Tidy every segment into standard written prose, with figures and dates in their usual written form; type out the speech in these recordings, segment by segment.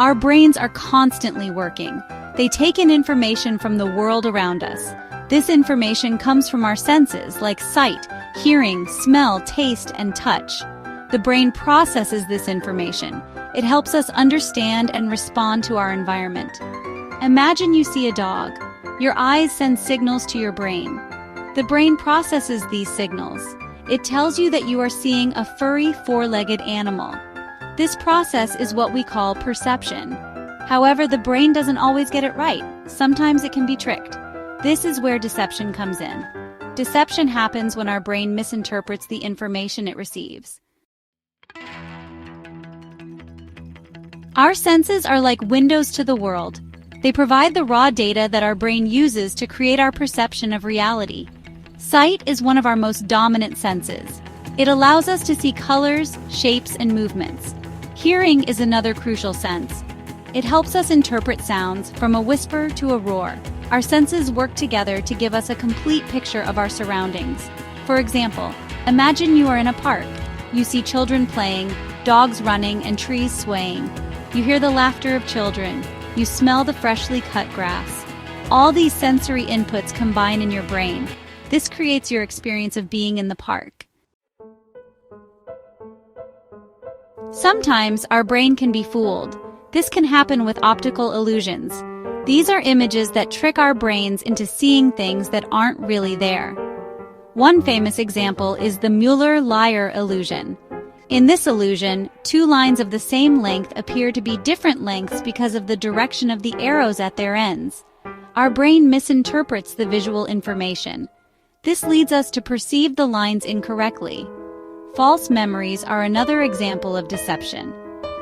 Our brains are constantly working. They take in information from the world around us. This information comes from our senses like sight, hearing, smell, taste, and touch. The brain processes this information. It helps us understand and respond to our environment. Imagine you see a dog. Your eyes send signals to your brain. The brain processes these signals. It tells you that you are seeing a furry, four-legged animal. This process is what we call perception. However, the brain doesn't always get it right. Sometimes it can be tricked. This is where deception comes in. Deception happens when our brain misinterprets the information it receives. Our senses are like windows to the world. They provide the raw data that our brain uses to create our perception of reality. Sight is one of our most dominant senses. It allows us to see colors, shapes, and movements. Hearing is another crucial sense. It helps us interpret sounds from a whisper to a roar. Our senses work together to give us a complete picture of our surroundings. For example, imagine you are in a park. You see children playing, dogs running, and trees swaying. You hear the laughter of children. You smell the freshly cut grass. All these sensory inputs combine in your brain. This creates your experience of being in the park. Sometimes our brain can be fooled. This can happen with optical illusions. These are images that trick our brains into seeing things that aren't really there. One famous example is the Mueller-Lyer illusion. In this illusion, two lines of the same length appear to be different lengths because of the direction of the arrows at their ends. Our brain misinterprets the visual information. This leads us to perceive the lines incorrectly. False memories are another example of deception.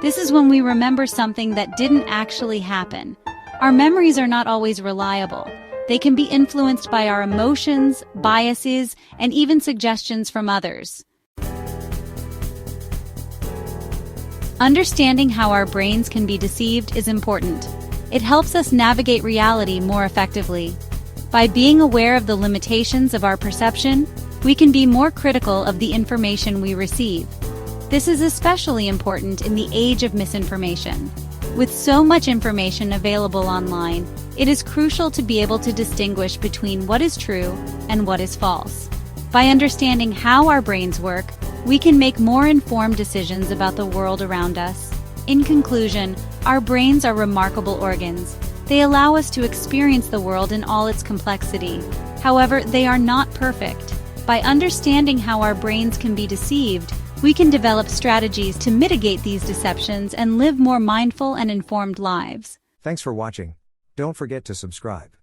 This is when we remember something that didn't actually happen. Our memories are not always reliable. They can be influenced by our emotions, biases, and even suggestions from others. Understanding how our brains can be deceived is important. It helps us navigate reality more effectively. By being aware of the limitations of our perception, we can be more critical of the information we receive. This is especially important in the age of misinformation. With so much information available online, it is crucial to be able to distinguish between what is true and what is false. By understanding how our brains work, we can make more informed decisions about the world around us. In conclusion, our brains are remarkable organs. They allow us to experience the world in all its complexity. However, they are not perfect. By understanding how our brains can be deceived, we can develop strategies to mitigate these deceptions and live more mindful and informed lives. Thanks for watching. Don't forget to subscribe.